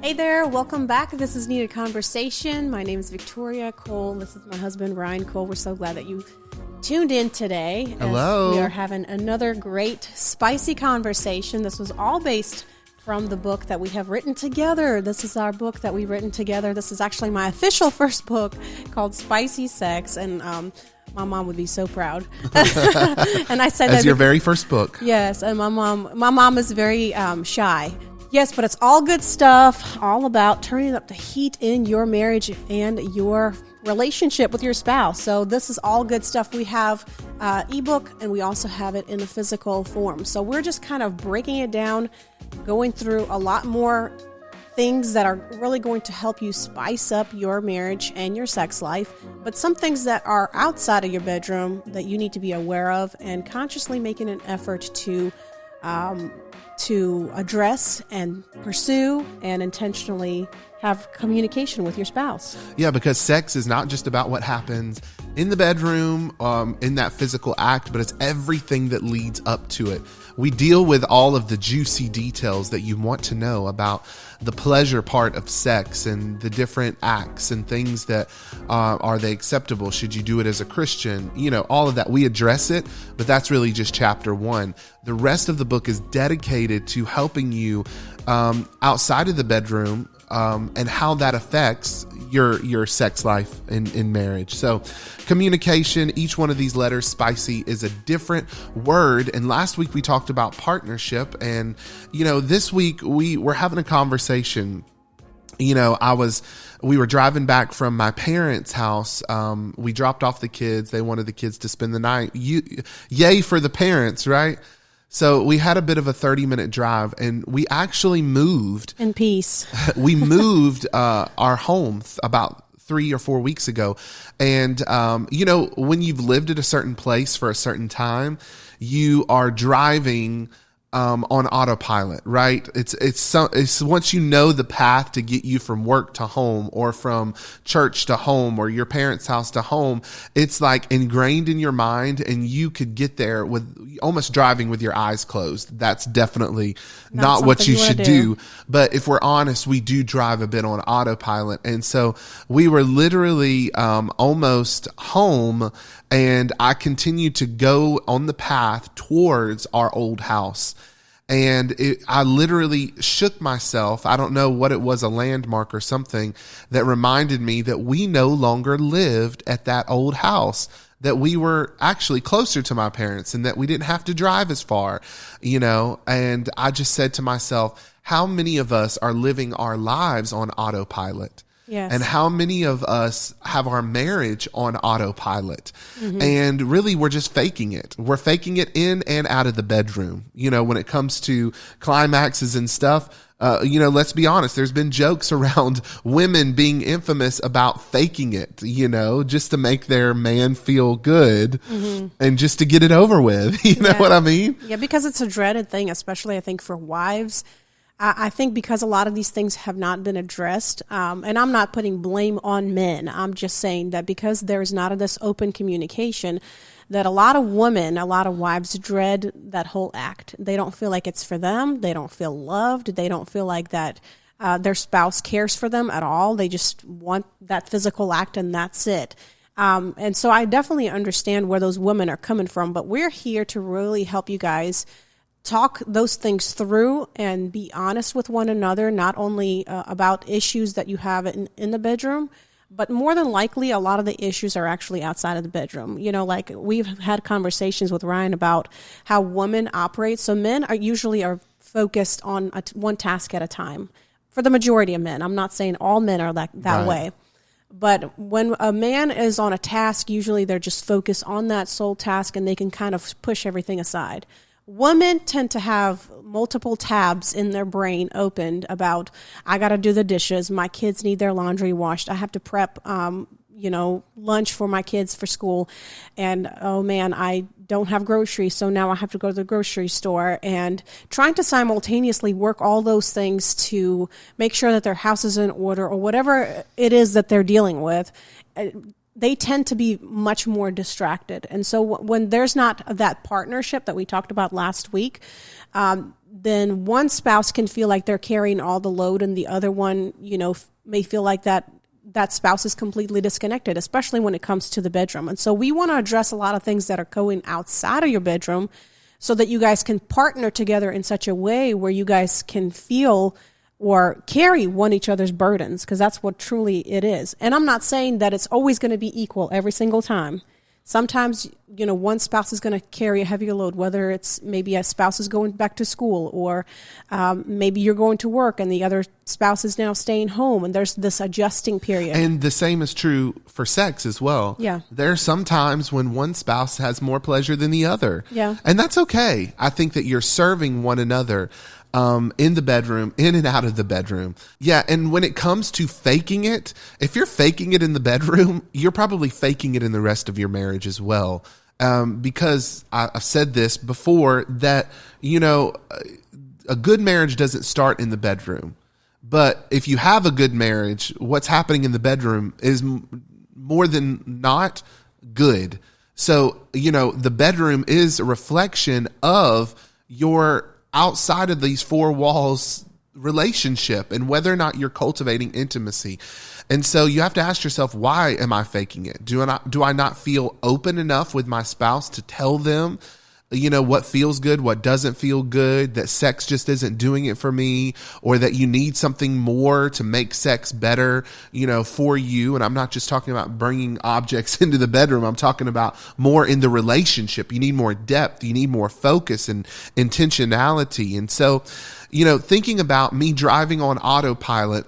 Hey there, welcome back. This is Needed Conversation. My name is Victoria Cole. This is my husband, Ryan Cole. We're so glad that you tuned in today. Hello. We are having another great, spicy conversation. This was all based from the book that we have written together. This is our book that we've written together. This is actually my official first book called Spicy Sex, and my mom would be so proud. And I said as your very first book. Yes, and my mom is very shy. Yes, but it's all good stuff, all about turning up the heat in your marriage and your relationship with your spouse. So this is all good stuff. We have ebook, and we also have it in a physical form. So we're just kind of breaking it down, going through a lot more things that are really going to help you spice up your marriage and your sex life, but some things that are outside of your bedroom that you need to be aware of and consciously making an effort to address and pursue and intentionally have communication with your spouse. Yeah, because sex is not just about what happens in the bedroom, in that physical act, but it's everything that leads up to it. We deal with all of the juicy details that you want to know about the pleasure part of sex and the different acts and things that are they acceptable? Should you do it as a Christian? You know, all of that. We address it, but that's really just chapter 1. The rest of the book is dedicated to helping you outside of the bedroom and how that affects your sex life in marriage. So communication, each one of these letters, spicy, is a different word. And last week we talked about partnership. And, you know, this week we were having a conversation. You know, we were driving back from my parents' house. We dropped off the kids. They wanted the kids to spend the night. Yay for the parents, right? So we had a bit of a 30-minute drive, and we actually moved. In peace. We moved our home about 3 or 4 weeks ago. And, you know, when you've lived at a certain place for a certain time, you are driving on autopilot, right? It's once you know the path to get you from work to home or from church to home or your parents' house to home, it's like ingrained in your mind, and you could get there with almost driving with your eyes closed. That's definitely not what you should do. But if we're honest, we do drive a bit on autopilot. And so we were literally almost home, and I continued to go on the path towards our old house. And I literally shook myself. I don't know what it was, a landmark or something that reminded me that we no longer lived at that old house, that we were actually closer to my parents and that we didn't have to drive as far, you know. And I just said to myself, how many of us are living our lives on autopilot? Yes. And how many of us have our marriage on autopilot? Mm-hmm. And really, we're just faking it. We're faking it in and out of the bedroom. You know, when it comes to climaxes and stuff, you know, let's be honest, there's been jokes around women being infamous about faking it, you know, just to make their man feel good and just to get it over with. You know what I mean? Yeah, because it's a dreaded thing, especially I think for wives. I think because a lot of these things have not been addressed, and I'm not putting blame on men. I'm just saying that because there's not this open communication, that a lot of women, a lot of wives dread that whole act. They don't feel like it's for them. They don't feel loved. They don't feel like that their spouse cares for them at all. They just want that physical act, and that's it. And so I definitely understand where those women are coming from, but we're here to really help you guys talk those things through and be honest with one another, not only about issues that you have in the bedroom, but more than likely a lot of the issues are actually outside of the bedroom. You know, like we've had conversations with Ryan about how women operate. So men are usually focused on one task at a time. For the majority of men, I'm not saying all men are that right. way. But when a man is on a task, usually they're just focused on that sole task and they can kind of push everything aside. Women tend to have multiple tabs in their brain opened about, I got to do the dishes. My kids need their laundry washed. I have to prep, lunch for my kids for school. And, oh man, I don't have groceries. So now I have to go to the grocery store, and trying to simultaneously work all those things to make sure that their house is in order or whatever it is that they're dealing with. they tend to be much more distracted. And so when there's not that partnership that we talked about last week, then one spouse can feel like they're carrying all the load, and the other one, may feel like that spouse is completely disconnected, especially when it comes to the bedroom. And so we want to address a lot of things that are going outside of your bedroom so that you guys can partner together in such a way where you guys can feel or carry each other's burdens, because that's what truly it is. And I'm not saying that it's always going to be equal every single time. Sometimes, one spouse is going to carry a heavier load, whether it's maybe a spouse is going back to school, or maybe you're going to work and the other spouse is now staying home, and there's this adjusting period. And the same is true for sex as well. Yeah. There's some times when one spouse has more pleasure than the other. Yeah. And that's okay. I think that you're serving one another in the bedroom, in and out of the bedroom. Yeah. And when it comes to faking it, if you're faking it in the bedroom, you're probably faking it in the rest of your marriage as well. Because I've said this before that, a good marriage doesn't start in the bedroom. But if you have a good marriage, what's happening in the bedroom is more than not good. So, the bedroom is a reflection of your outside of these four walls relationship and whether or not you're cultivating intimacy. And so you have to ask yourself, why am I faking it? Do I not feel open enough with my spouse to tell them, what feels good, what doesn't feel good, that sex just isn't doing it for me, or that you need something more to make sex better, for you. And I'm not just talking about bringing objects into the bedroom. I'm talking about more in the relationship. You need more depth. You need more focus and intentionality. And so, thinking about me driving on autopilot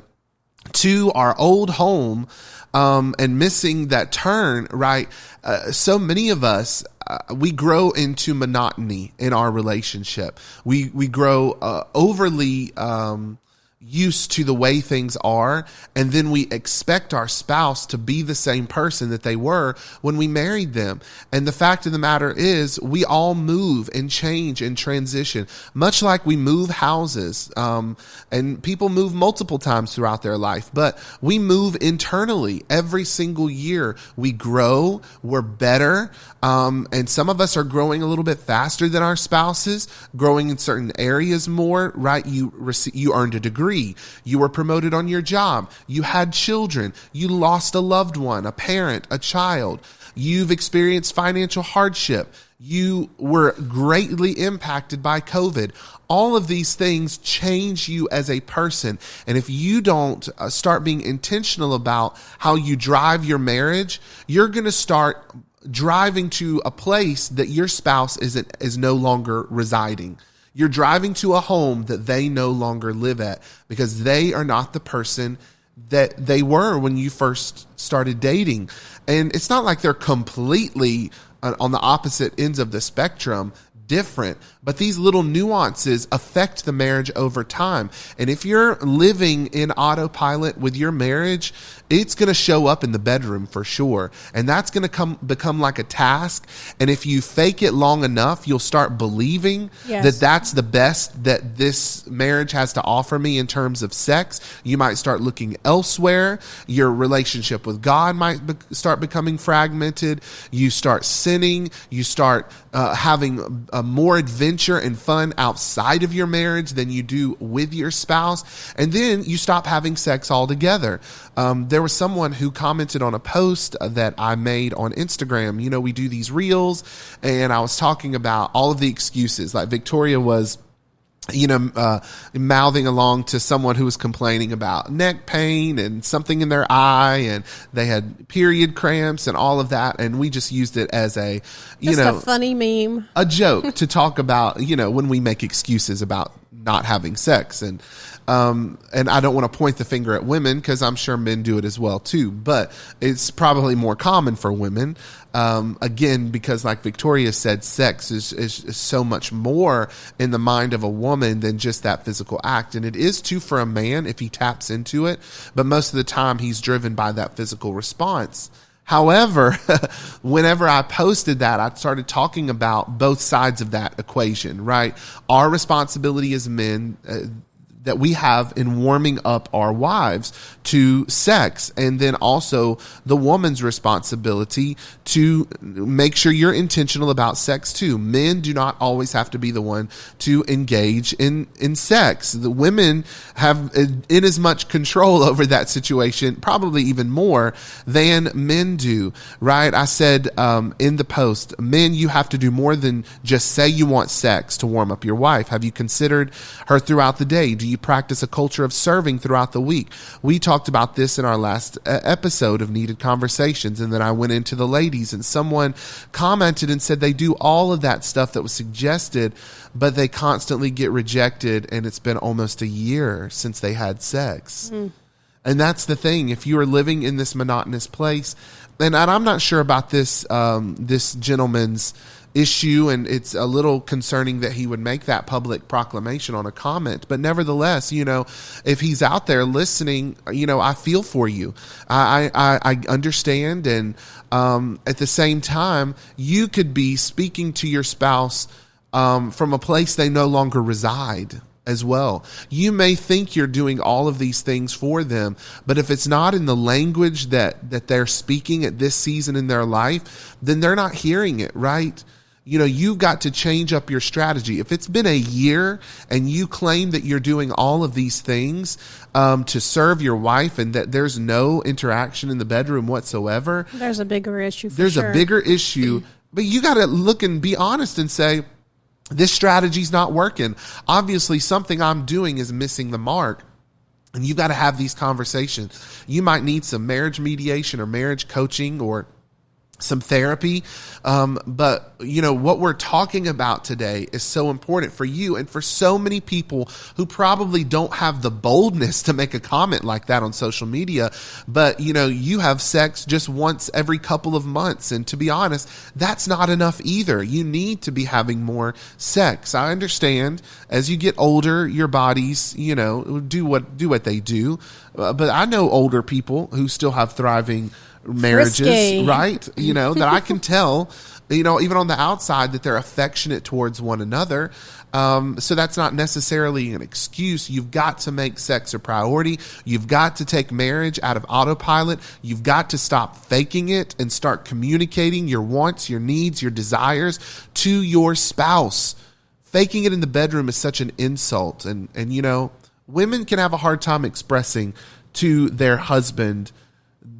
to our old home, and missing that turn, right? So many of us, we grow into monotony in our relationship. We grow overly used to the way things are, and then we expect our spouse to be the same person that they were when we married them. And the fact of the matter is, we all move and change and transition, much like we move houses. And people move multiple times throughout their life, but we move internally every single year. We grow, we're better. And some of us are growing a little bit faster than our spouses, growing in certain areas more, right? You earned a degree. You were promoted on your job. You had children. You lost a loved one, a parent, a child. You've experienced financial hardship. You were greatly impacted by COVID. All of these things change you as a person. And if you don't start being intentional about how you drive your marriage, you're going to start driving to a place that your spouse is no longer residing. You're driving to a home that they no longer live at because they are not the person that they were when you first started dating. And it's not like they're completely on the opposite ends of the spectrum different, but these little nuances affect the marriage over time. And if you're living in autopilot with your marriage, it's going to show up in the bedroom for sure. And that's going to become like a task. And if you fake it long enough, you'll start believing that that's the best that this marriage has to offer me in terms of sex. You might start looking elsewhere. Your relationship with God might start becoming fragmented. You start sinning. You start having more adventure and fun outside of your marriage than you do with your spouse. And then you stop having sex altogether. There was someone who commented on a post that I made on Instagram. You know, we do these reels, and I was talking about all of the excuses. Like Victoria was, mouthing along to someone who was complaining about neck pain and something in their eye, and they had period cramps and all of that. And we just used it as a funny meme, a joke to talk about, when we make excuses about not having sex. And I don't want to point the finger at women because I'm sure men do it as well too, but it's probably more common for women. Again, because like Victoria said, sex is so much more in the mind of a woman than just that physical act. And it is too for a man if he taps into it, but most of the time he's driven by that physical response. However, whenever I posted that, I started talking about both sides of that equation, right? Our responsibility as men, that we have in warming up our wives to sex. And then also the woman's responsibility to make sure you're intentional about sex too. Men do not always have to be the one to engage in sex. The women have in as much control over that situation, probably even more than men do, right? I said in the post, men, you have to do more than just say you want sex to warm up your wife. Have you considered her throughout the day? Do you practice a culture of serving throughout the week? We talked about this in our last episode of Needed Conversations, and then I went into the ladies, and someone commented and said they do all of that stuff that was suggested, but they constantly get rejected, and it's been almost a year since they had sex. And that's the thing. If you are living in this monotonous place, and I'm not sure about this this gentleman's issue, and it's a little concerning that he would make that public proclamation on a comment, but nevertheless, if he's out there listening, I feel for you. I understand, and at the same time, you could be speaking to your spouse from a place they no longer reside as well. You may think you're doing all of these things for them, but if it's not in the language that they're speaking at this season in their life, then they're not hearing it, right? You've got to change up your strategy. If it's been a year and you claim that you're doing all of these things to serve your wife and that there's no interaction in the bedroom whatsoever, there's a bigger issue. There's a bigger issue, but you got to look and be honest and say, this strategy's not working. Obviously, something I'm doing is missing the mark. And you've got to have these conversations. You might need some marriage mediation or marriage coaching or some therapy. But what we're talking about today is so important for you and for so many people who probably don't have the boldness to make a comment like that on social media. But, you have sex just once every couple of months. And to be honest, that's not enough either. You need to be having more sex. I understand as you get older, your bodies, do what they do. But I know older people who still have thriving marriages, Risky. Right? That I can tell, even on the outside, that they're affectionate towards one another. So that's not necessarily an excuse. You've got to make sex a priority. You've got to take marriage out of autopilot. You've got to stop faking it and start communicating your wants, your needs, your desires to your spouse. Faking it in the bedroom is such an insult. And women can have a hard time expressing to their husband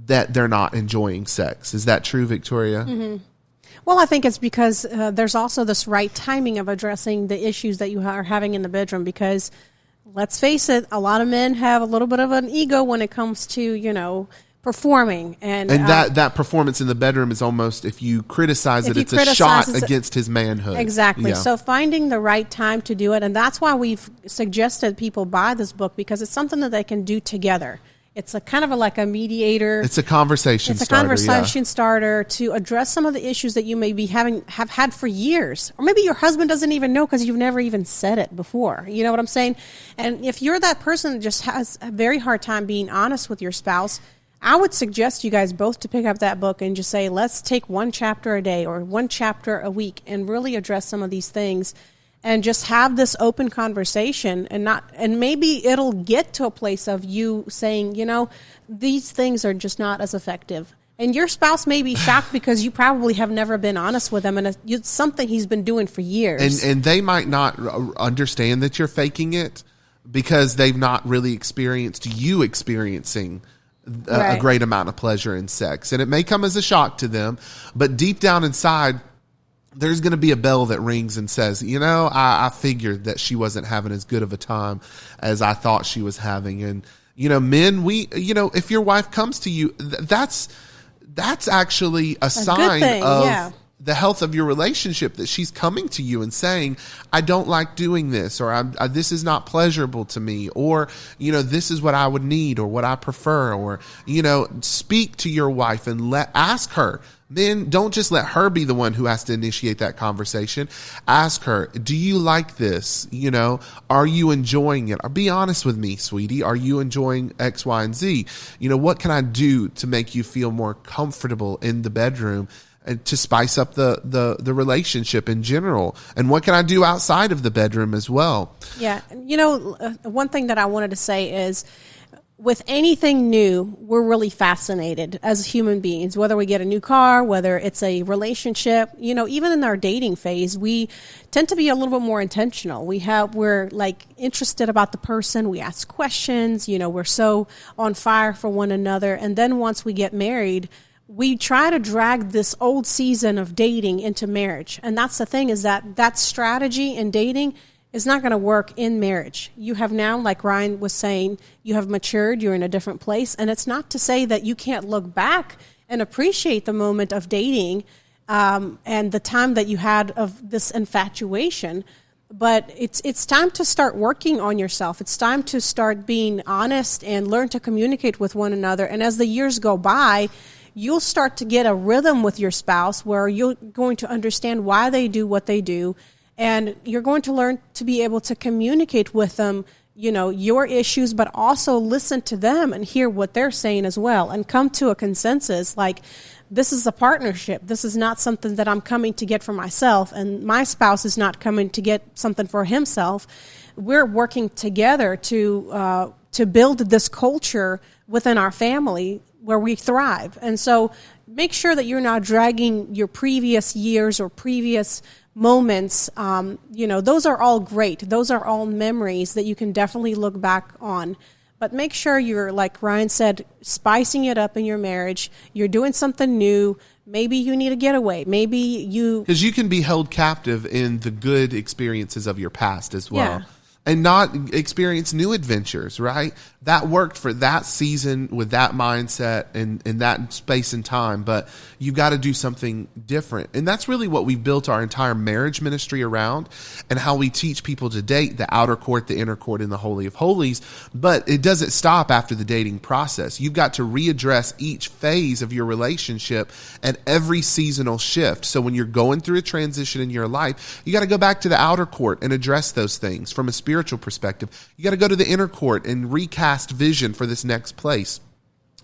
that they're not enjoying sex. Is that true, Victoria? Mm-hmm. Well, I think it's because there's also this right timing of addressing the issues that you are having in the bedroom, because let's face it, a lot of men have a little bit of an ego when it comes to, performing. And that performance in the bedroom is almost, if you criticize it, it's a shot against his manhood. Exactly. Yeah. So finding the right time to do it. And that's why we've suggested people buy this book, because it's something that they can do together. It's a kind of like a mediator. It's a conversation starter to address some of the issues that you may be have had for years. Or maybe your husband doesn't even know because you've never even said it before. You know what I'm saying? And if you're that person that just has a very hard time being honest with your spouse, I would suggest you guys both to pick up that book and just say, let's take one chapter a day or one chapter a week and really address some of these things. And just have this open conversation, and maybe it'll get to a place of you saying, these things are just not as effective. And your spouse may be shocked because you probably have never been honest with them, and it's something he's been doing for years. And they might not understand that you're faking it because they've not really experienced you experiencing a great amount of pleasure in sex. And it may come as a shock to them, but deep down inside, there's going to be a bell that rings and says, I figured that she wasn't having as good of a time as I thought she was having. And, men, if your wife comes to you, that's actually a sign of the health of your relationship, that she's coming to you and saying, I don't like doing this, or this is not pleasurable to me, or, this is what I would need or what I prefer, or, speak to your wife and ask her. Then don't just let her be the one who has to initiate that conversation. Ask her, do you like this? Are you enjoying it? Or be honest with me, sweetie. Are you enjoying X, Y, and Z? What can I do to make you feel more comfortable in the bedroom? to spice up the relationship in general. And what can I do outside of the bedroom as well? Yeah. One thing that I wanted to say is, with anything new, we're really fascinated as human beings, whether we get a new car, whether it's a relationship, even in our dating phase, we tend to be a little bit more intentional. We're like interested about the person. We ask questions, we're so on fire for one another. And then once we get married, we try to drag this old season of dating into marriage. And that's the thing, is that strategy in dating is not going to work in marriage. You have now, like Ryan was saying, you have matured, you're in a different place. And it's not to say that you can't look back and appreciate the moment of dating and the time that you had of this infatuation. But it's time to start working on yourself. It's time to start being honest and learn to communicate with one another. And as the years go by, you'll start to get a rhythm with your spouse where you're going to understand why they do what they do. And you're going to learn to be able to communicate with them, your issues, but also listen to them and hear what they're saying as well, and come to a consensus. Like, this is a partnership. This is not something that I'm coming to get for myself, and my spouse is not coming to get something for himself. We're working together to build this culture within our family where we thrive. And so make sure that you're not dragging your previous years or previous moments. Those are all great. Those are all memories that you can definitely look back on. But make sure you're, like Ryan said, spicing it up in your marriage. You're doing something new. Maybe you need a getaway. Because you can be held captive in the good experiences of your past as well. Yeah. And not experience new adventures, right? That worked for that season with that mindset and that space and time, but you've got to do something different. And that's really what we've built our entire marriage ministry around, and how we teach people to date: the outer court, the inner court, and the Holy of Holies. But it doesn't stop after the dating process. You've got to readdress each phase of your relationship and every seasonal shift. So when you're going through a transition in your life, you got to go back to the outer court and address those things from a spiritual perspective. You got to go to the inner court and recast vision for this next place,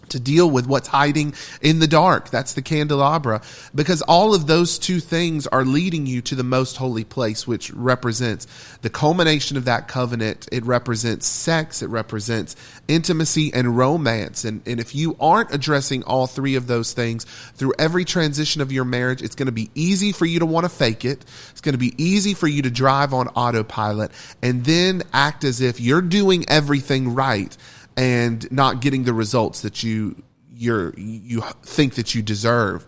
to deal with what's hiding in the dark. That's the candelabra, because all of those two things are leading you to the most holy place, which represents the culmination of that covenant. It represents sex, it represents intimacy and romance. And if you aren't addressing all three of those things through every transition of your marriage, it's going to be easy for you to want to fake it. It's going to be easy for you to drive on autopilot and then act as if you're doing everything right and not getting the results that you think that you deserve.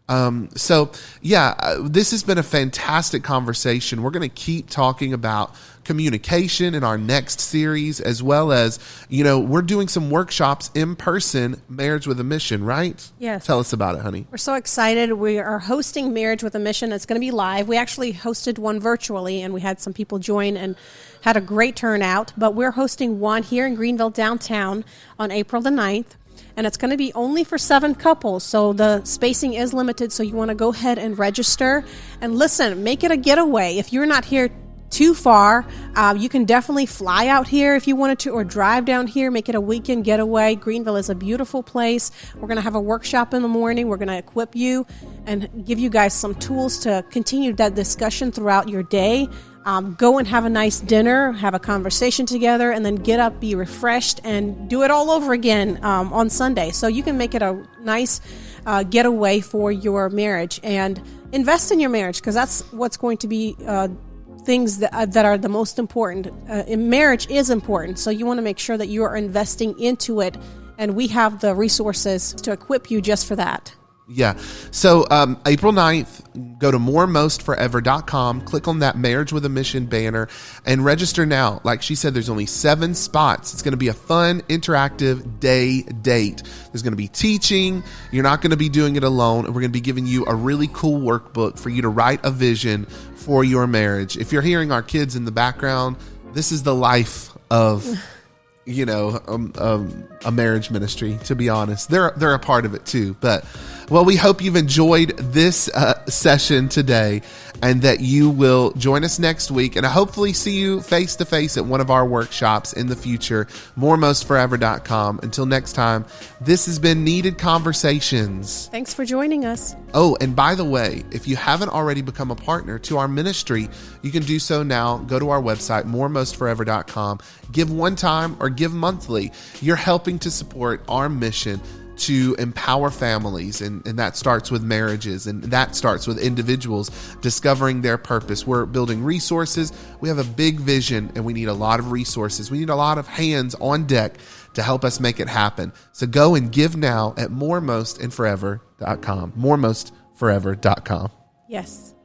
This has been a fantastic conversation. We're going to keep talking about communication in our next series, as well as, we're doing some workshops in person, Marriage with a Mission, right? Yes. Tell us about it, honey. We're so excited. We are hosting Marriage with a Mission. It's going to be live. We actually hosted one virtually, and we had some people join and had a great turnout. But we're hosting one here in Greenville downtown on April the 9th. And it's going to be only for 7 couples. So the spacing is limited. So you want to go ahead and register. And listen, make it a getaway. If you're not here too far, you can definitely fly out here if you wanted to, or drive down here, make it a weekend getaway. Greenville is a beautiful place. We're going to have a workshop in the morning. We're going to equip you and give you guys some tools to continue that discussion throughout your day. Go and have a nice dinner, have a conversation together, and then get up, be refreshed, and do it all over again on Sunday. So you can make it a nice getaway for your marriage, and invest in your marriage, because that's what's going to be things that are the most important. Marriage is important, so you want to make sure that you are investing into it, and we have the resources to equip you just for that. Yeah. So April 9th, go to moremostforever.com, click on that Marriage with a Mission banner, and register now. Like she said, there's only 7 spots. It's going to be a fun, interactive day date. There's going to be teaching. You're not going to be doing it alone. And we're going to be giving you a really cool workbook for you to write a vision for your marriage. If you're hearing our kids in the background, this is the life of a marriage ministry, to be honest. They're a part of it too. But Well, we hope you've enjoyed this session today and that you will join us next week and hopefully see you face to face at one of our workshops in the future, moremostforever.com. Until next time, this has been Needed Conversations. Thanks for joining us. Oh, and by the way, if you haven't already become a partner to our ministry, you can do so now. Go to our website, moremostforever.com. Give one time or give monthly. You're helping to support our mission to empower families, and that starts with marriages, and that starts with individuals discovering their purpose. We're building resources. We have a big vision, and we need a lot of resources. We need a lot of hands on deck to help us make it happen. So go and give now at moremostandforever.com. moremostforever.com. Yes.